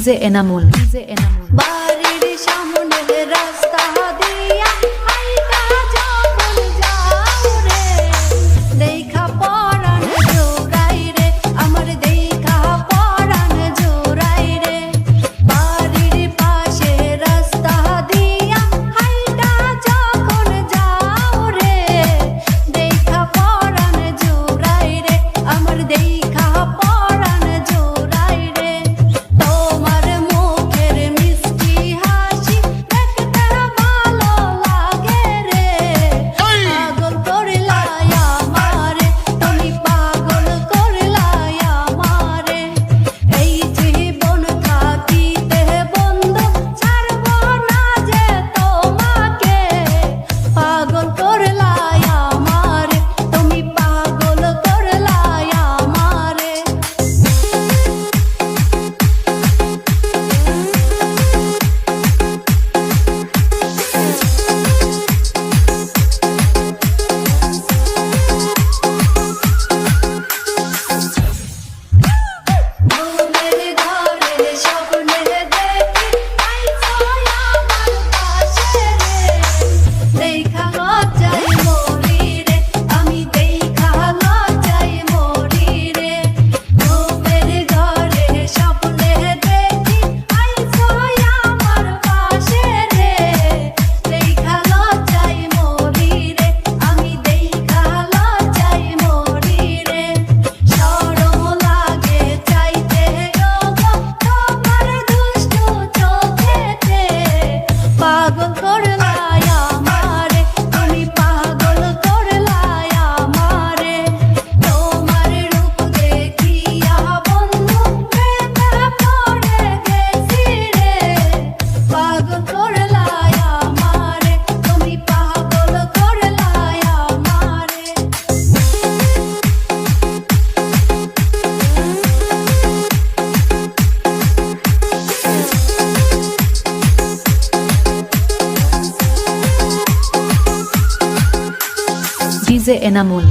DJ Enamul বাড়ির সামনে রাস্তা দিয়া হাইটা যখন যাও রে, দেখা পরাণ জোড়াই রে, আমার দেখা পরাণ জোড়াই রে। বাড়ির পাশে রাস্তা দিয়া হাইটা যখন যাও রে, দেখা পরাণ জোড়াই রে, আমার দেখা পরাণ জোড়াই রে। তোমার মুখের মিষ্টি হাসি দেখতে ভালো লাগে রে, পাগল করলাই আমারে, তুমি পাগল করলাই আমারে। এই জীবন থাকিতে বন্ধু ছাড়ব না যে তোমাকে, পাগল করলাই আমারে, তুমি পাগল করলাই আমারে। মনের ঘরে স্বপ্নে দেখি আইছো আমার পাশে রে, দেখা লজ্জায় মরি রে, আমি দেখা লজ্জায় মরি রে। মনের ঘরে স্বপ্নে দেখি আইছো আমার পাশে রে, দেখা লজ্জায় মরি রে, আমি দেখা লজ্জায় মরি রে। শরম লাগে চাইতে ওগো তোমার দুষ্টু চোখেতে, পাগল করলাই আমারে, তুমি পাগল করলাই আমারে। তোমার রূপ দেখিয়া বন্ধু প্রেমে পড়ে গেছি রে, পাগল করলাই আমারে, তুমি পাগল করলাই আমারে। ডিজে এনামুল